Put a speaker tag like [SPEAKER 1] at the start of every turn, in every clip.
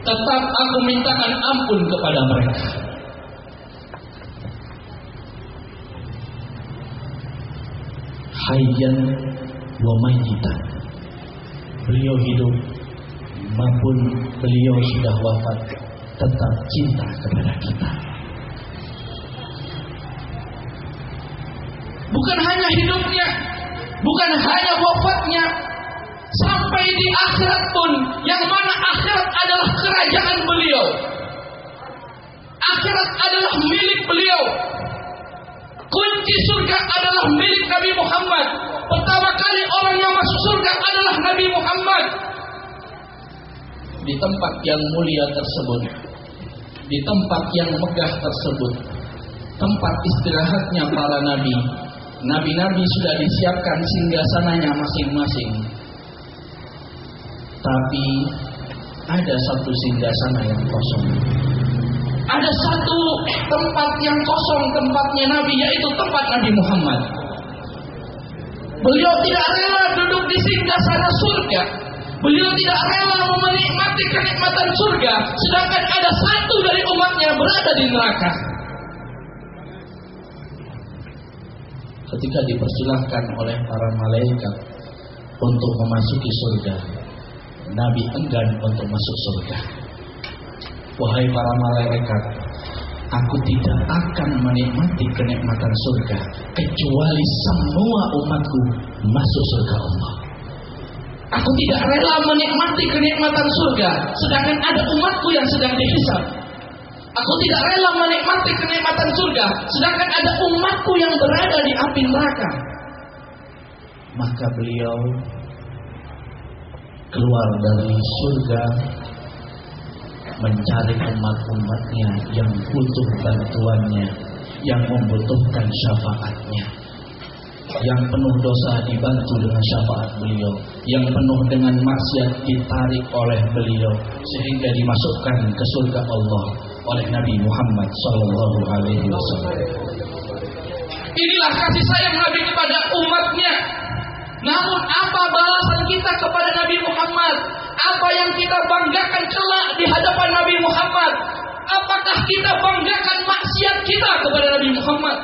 [SPEAKER 1] tetap aku mintakan ampun kepada mereka. Hayyan wa mayyitan. Beliau hidup maupun beliau sudah wafat, tetap cinta kepada kita. Bukan hanya hidupnya, bukan hanya wafatnya, sampai di akhirat pun, yang mana akhirat adalah kerajaan beliau. Akhirat adalah milik beliau. Kunci surga adalah milik Nabi Muhammad. Pertama kali orang yang masuk surga adalah Nabi Muhammad. Di tempat yang mulia tersebut, di tempat yang megah tersebut, tempat istirahatnya para nabi, nabi-nabi sudah disiapkan singgasananya masing-masing. Tapi ada satu singgasana yang kosong. Ada satu tempat yang kosong, tempatnya Nabi, yaitu tempat Nabi Muhammad. Beliau tidak rela duduk di singgasana surga. Beliau tidak rela menikmati kenikmatan surga, sedangkan ada satu dari umatnya berada di neraka. Ketika dipersilahkan oleh para malaikat untuk memasuki surga, Nabi enggan untuk masuk surga. Wahai para malaikat, aku tidak akan menikmati kenikmatan surga kecuali semua umatku masuk surga Allah. Aku tidak rela menikmati kenikmatan surga sedangkan ada umatku yang sedang dihisab. Aku tidak rela menikmati kenikmatan surga sedangkan ada umatku yang berada di api neraka. Maka beliau keluar dari surga mencari umat-umatnya yang butuh bantuannya, yang membutuhkan syafaatnya, yang penuh dosa dibantu dengan syafaat beliau, yang penuh dengan maksiat ditarik oleh beliau sehingga dimasukkan ke surga Allah oleh Nabi Muhammad sallallahu alaihi wasallam. Inilah kasih sayang Nabi kepada umatnya. Namun apa balasan kita kepada Nabi Muhammad? Apa yang kita banggakan kelak di hadapan Nabi Muhammad? Apakah kita banggakan maksiat kita kepada Nabi Muhammad?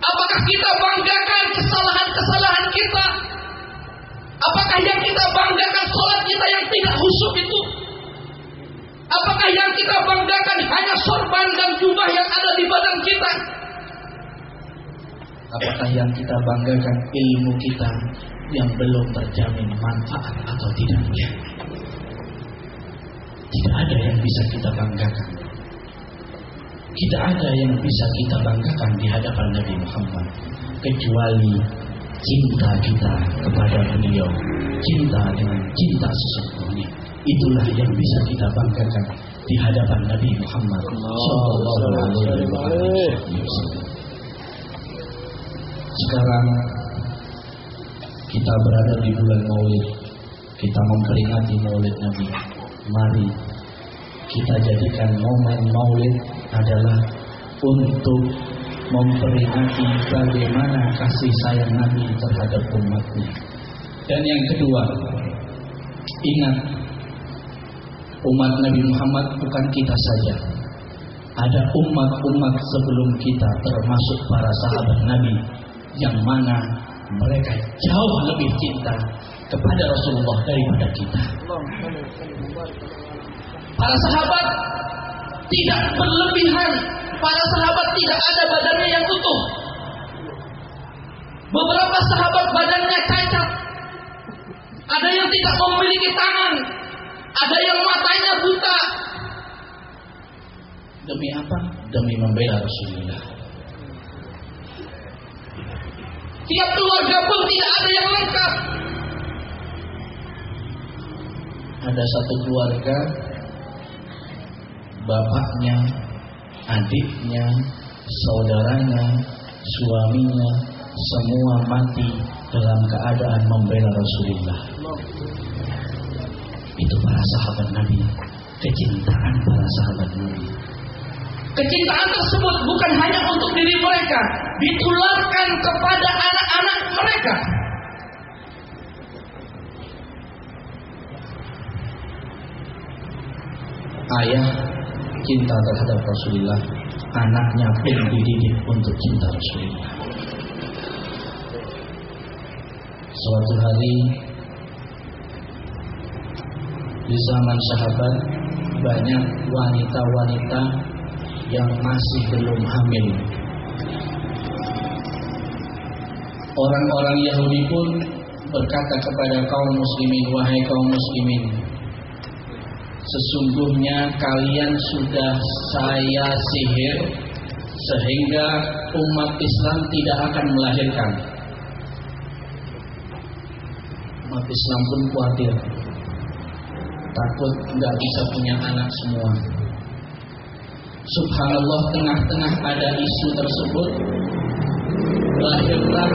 [SPEAKER 1] Apakah kita banggakan kesalahan-kesalahan kita? Apakah yang kita banggakan sholat kita yang tidak khusyuk itu? Apakah yang kita banggakan hanya sorban dan jubah yang ada di badan kita? Apakah yang kita banggakan ilmu kita yang belum terjamin manfaat atau tidaknya? Tidak ada yang bisa kita banggakan. Tidak ada yang bisa kita banggakan di hadapan Nabi Muhammad kecuali cinta kita kepada beliau, cinta dengan cinta sesungguhnya. Itulah yang bisa kita banggakan di hadapan Nabi Muhammad sallallahu alaihi wasallam. Sekarang kita berada di bulan Maulid, kita memperingati Maulid Nabi. Mari kita jadikan momen Maulid adalah untuk memperingati bagaimana kasih sayang Nabi terhadap umatnya. Dan yang kedua, ingat, umat Nabi Muhammad bukan kita saja. Ada umat-umat sebelum kita, termasuk para sahabat Nabi, yang mana mereka jauh lebih cinta kepada Rasulullah daripada kita. Para sahabat tidak berlebihan, para sahabat tidak ada badannya yang utuh. Beberapa sahabat badannya cacat, ada yang tidak memiliki tangan, ada yang matanya buta. Demi apa? Demi membela Rasulullah. Tiap keluarga pun tidak ada yang lengkap. Ada satu keluarga, bapaknya, adiknya, saudaranya, suaminya, semua mati dalam keadaan membela Rasulullah. Itu para sahabat Nabi, kecintaan para sahabat Nabi. Kecintaan tersebut bukan hanya untuk diri mereka, ditularkan kepada anak-anak mereka. ayah cinta terhadap Rasulullah, anaknya pun dididik untuk cinta Rasulullah. Suatu hari di zaman sahabat banyak wanita-wanita yang masih belum hamil. Orang-orang Yahudi pun berkata kepada kaum muslimin, wahai kaum muslimin, sesungguhnya kalian sudah saya sihir sehingga umat Islam tidak akan melahirkan. Umat Islam pun khawatir, takut nggak bisa punya anak semua. Subhanallah, tengah-tengah ada isu tersebut, lahirlah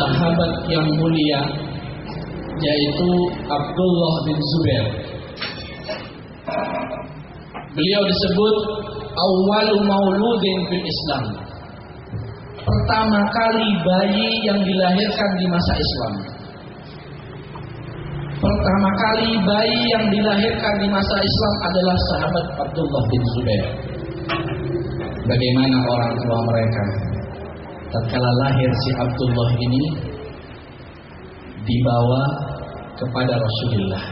[SPEAKER 1] sahabat yang mulia, yaitu Abdullah bin Zubair. Beliau disebut awwalu mauludin fil Islam, pertama kali bayi yang dilahirkan di masa Islam. Pertama kali bayi yang dilahirkan di masa Islam adalah sahabat Abdullah bin Zubair. Bagaimana orang tua mereka tatkala lahir si Abdullah ini dibawa kepada Rasulullah.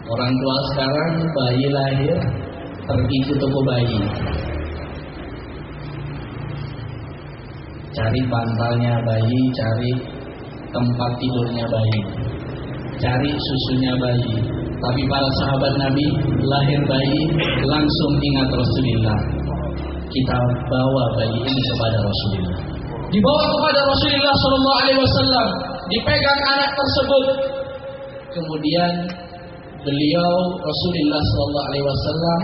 [SPEAKER 1] Orang tua sekarang bayi lahir pergi ke toko bayi, cari bantalnya bayi, cari tempat tidurnya bayi, cari susunya bayi. Tapi para sahabat Nabi lahir bayi langsung ingat Rasulullah. Kita bawa bayi ini kepada Rasulullah. Dibawa kepada Rasulullah Sallallahu Alaihi Wasallam, dipegang anak tersebut. Kemudian beliau Rasulullah Sallallahu Alaihi Wasallam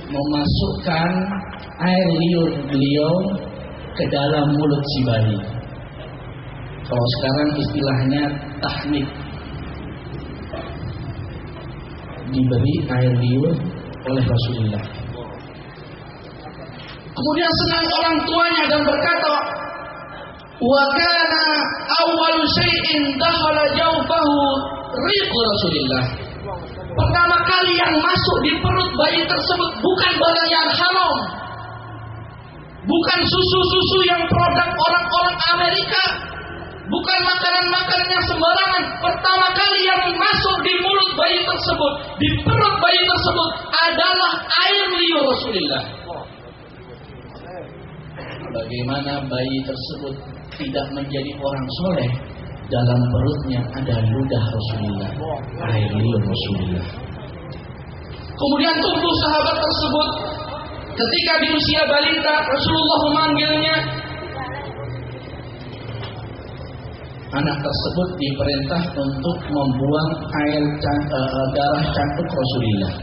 [SPEAKER 1] memasukkan air liur beliau ke dalam mulut si bayi. Kalau sekarang istilahnya tahnik, diberi air liur oleh Rasulullah. Kemudian senang orang tuanya dan berkata, wa kana awwalu syai'in dakhala jawfahu riqu Rasulillah. Pertama kali yang masuk di perut bayi tersebut bukan barang yang haram, bukan susu-susu yang produk orang-orang Amerika, bukan makanan-makanan yang sembarangan. Pertama kali yang masuk di mulut bayi tersebut, di perut bayi tersebut adalah air liur Rasulullah. Bagaimana bayi tersebut tidak menjadi orang soleh, dalam perutnya ada ludah Rasulullah, air liur Rasulullah. Kemudian tumbuh sahabat tersebut. Ketika di usia balita, Rasulullah memanggilnya. Anak tersebut diperintah untuk membuang air darah cantuk Rasulullah.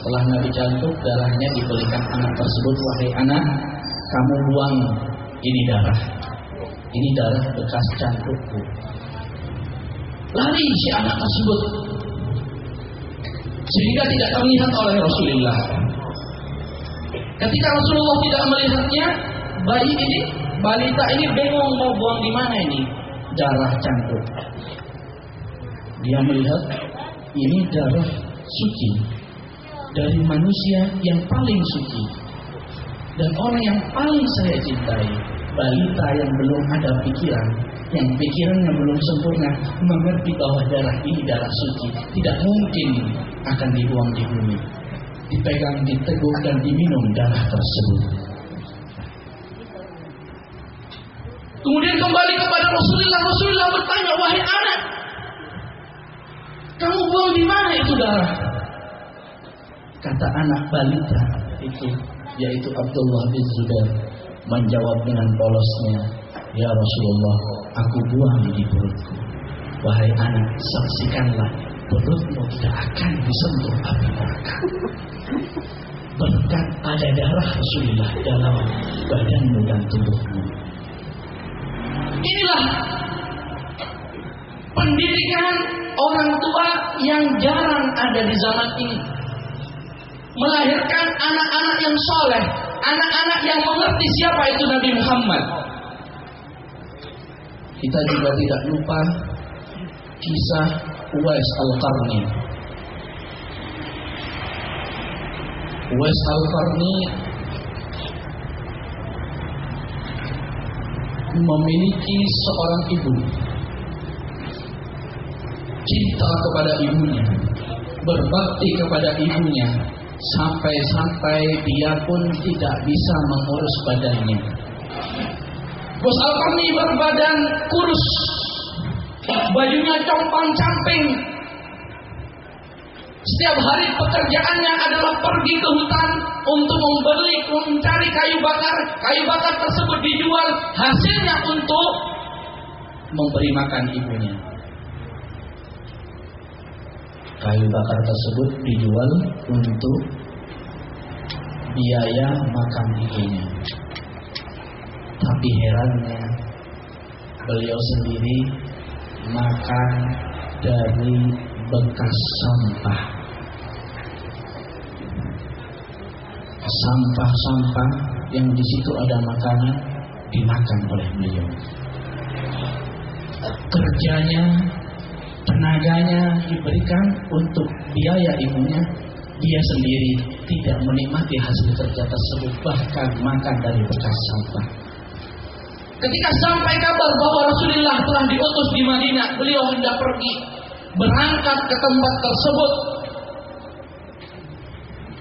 [SPEAKER 1] Setelah Nabi cantuk, darahnya diberikan anak tersebut, wahai anak, kamu buang ini darah. Ini darah bekas cantukku. Lari si anak tersebut sehingga tidak terlihat oleh Rasulullah. Ketika Rasulullah tidak melihatnya, bayi ini, balita ini bingung mau buang di mana ini darah cantuk. Dia melihat ini darah suci dari manusia yang paling suci dan orang yang paling saya cintai. Balita yang belum ada pikiran, yang pikirannya belum sempurna, mengerti bahwa darah ini darah suci, tidak mungkin akan dibuang di bumi. Dipegang, diteguk dan diminum darah tersebut. Kemudian kembali kepada Rasulullah. Rasulullah bertanya, wahai anak, kamu buang di mana itu darah? Kata anak balita itu, yaitu Abdullah bin Zubair, menjawab dengan polosnya, ya Rasulullah, aku buang di perutku. Wahai anak, saksikanlah, perutmu tidak akan disentuh api neraka. Berkat ada darah Rasulullah dalam badanmu dan tubuhmu. Inilah pendidikan orang tua yang jarang ada di zaman ini. Melahirkan anak-anak yang soleh, anak-anak yang mengerti siapa itu Nabi Muhammad. Kita juga tidak lupa kisah Uwais Al-Qarni. Uwais Al-Qarni memiliki seorang ibu, cinta kepada ibunya, berbakti kepada ibunya, sampai-sampai dia pun tidak bisa mengurus badannya. Bos Al-Qarni berbadan kurus, bajunya compang-camping. Setiap hari pekerjaannya adalah pergi ke hutan untuk mencari kayu bakar. Kayu bakar tersebut dijual, hasilnya untuk memberi makan ibunya. Kayu bakar tersebut dijual untuk biaya makan ibunya. Tapi herannya, beliau sendiri makan dari bekas sampah. Sampah-sampah yang di situ ada makanan dimakan oleh beliau. Kerjanya, tenaganya diberikan untuk biaya ibunya. Dia sendiri tidak menikmati hasil kerja tersebut, bahkan makan dari bekas sampah. Ketika sampai kabar bahwa Rasulullah telah diutus di Madinah, beliau hendak pergi, berangkat ke tempat tersebut.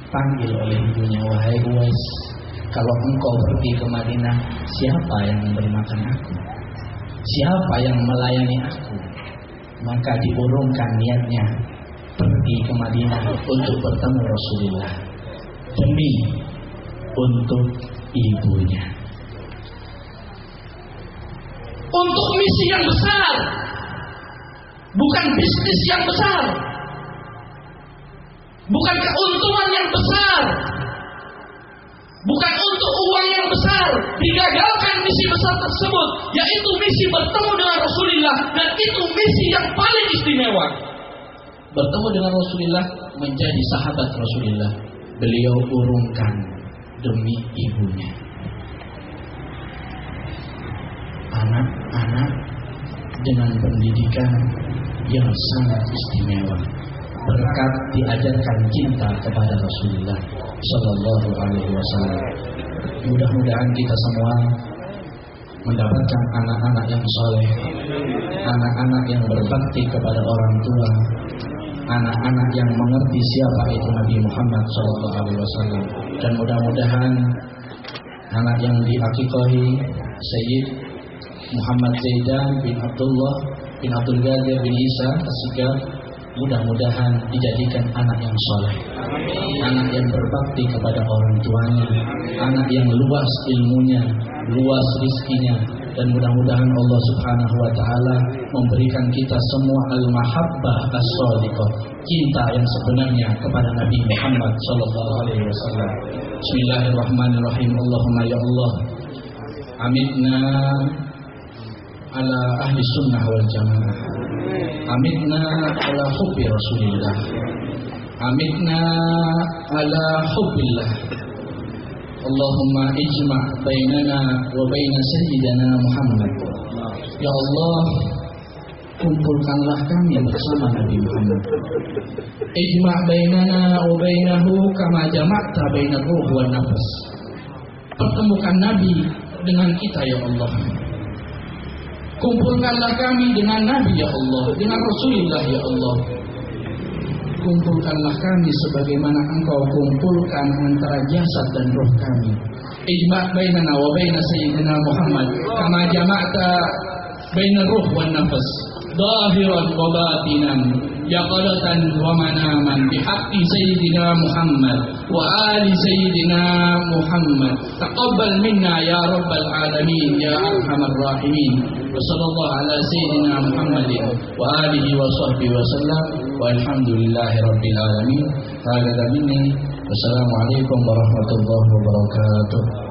[SPEAKER 1] Panggil oleh ibunya, wahai Uwais, kalau engkau pergi ke Madinah, siapa yang memberi makan aku? Siapa yang melayani aku? Maka diurungkan niatnya pergi ke Madinah untuk bertemu Rasulullah demi untuk ibunya. Untuk misi yang besar, bukan bisnis yang besar, bukan keuntungan yang besar, bukan untuk uang yang besar. Digagalkan misi besar tersebut, yaitu misi bertemu dengan Rasulullah, dan itu misi yang paling istimewa. Bertemu dengan Rasulullah, menjadi sahabat Rasulullah, beliau urungkan demi ibunya. Anak-anak dengan pendidikan yang sangat istimewa, berkat diajarkan cinta kepada Rasulullah Sallallahu Alaihi Wasallam. Mudah-mudahan kita semua mendapatkan anak-anak yang soleh, anak-anak yang berbakti kepada orang tua, anak-anak yang mengerti siapa itu Nabi Muhammad Sallallahu Alaihi Wasallam. Dan mudah-mudahan anak yang diakikahi Sayyid Muhammad Zaidan bin Abdullah bin Abdul Ghadir bin Isa As-Sigaf, mudah-mudahan dijadikan anak yang soleh, anak yang berbakti kepada orang tuanya, anak yang luas ilmunya, luas rizkinya, dan mudah-mudahan Allah Subhanahu wa Ta'ala memberikan kita semua al-mahabbah as-shadiqah, cinta yang sebenarnya kepada Nabi Muhammad Sallallahu Alaihi Wasallam. Bismillahirrahmanirrahim. Allahumma ya Allah, amitna ala ahli sunnah wal jamaah, amitna ala hubbi Rasulillah, amitna ala hubbillah. Allahumma ijma' bainana wa baina sayyidina Muhammad. Ya Allah, kumpulkanlah kami bersama Nabi Muhammad. Ijma' bainana wa bainahu kama jama'ta bainar ruh wan nafas. Pertemukan Nabi dengan kita ya Allah. Kumpulkanlah kami dengan Nabi ya Allah, dengan Rasulullah ya Allah. Kumpulkanlah kami sebagaimana Engkau kumpulkan antara jasad dan roh kami. Ijma' bainana wa baina sayyidina Muhammad kama jama'ta bainar ruh wan nafas, zahiran wa batinan, yaqadatan wa manaman, bihaqqi sayyidina Muhammad wa ali sayyidina Muhammad. Taqabbal minna ya rabbal alamin ya arhamar rahimin. Wa sallallahu ala sayyidina Muhammadin wa alihi wa sahbihi wa sallam, walhamdulillahi rabbil alamin. Wassalamualaikum warahmatullahi wabarakatuh.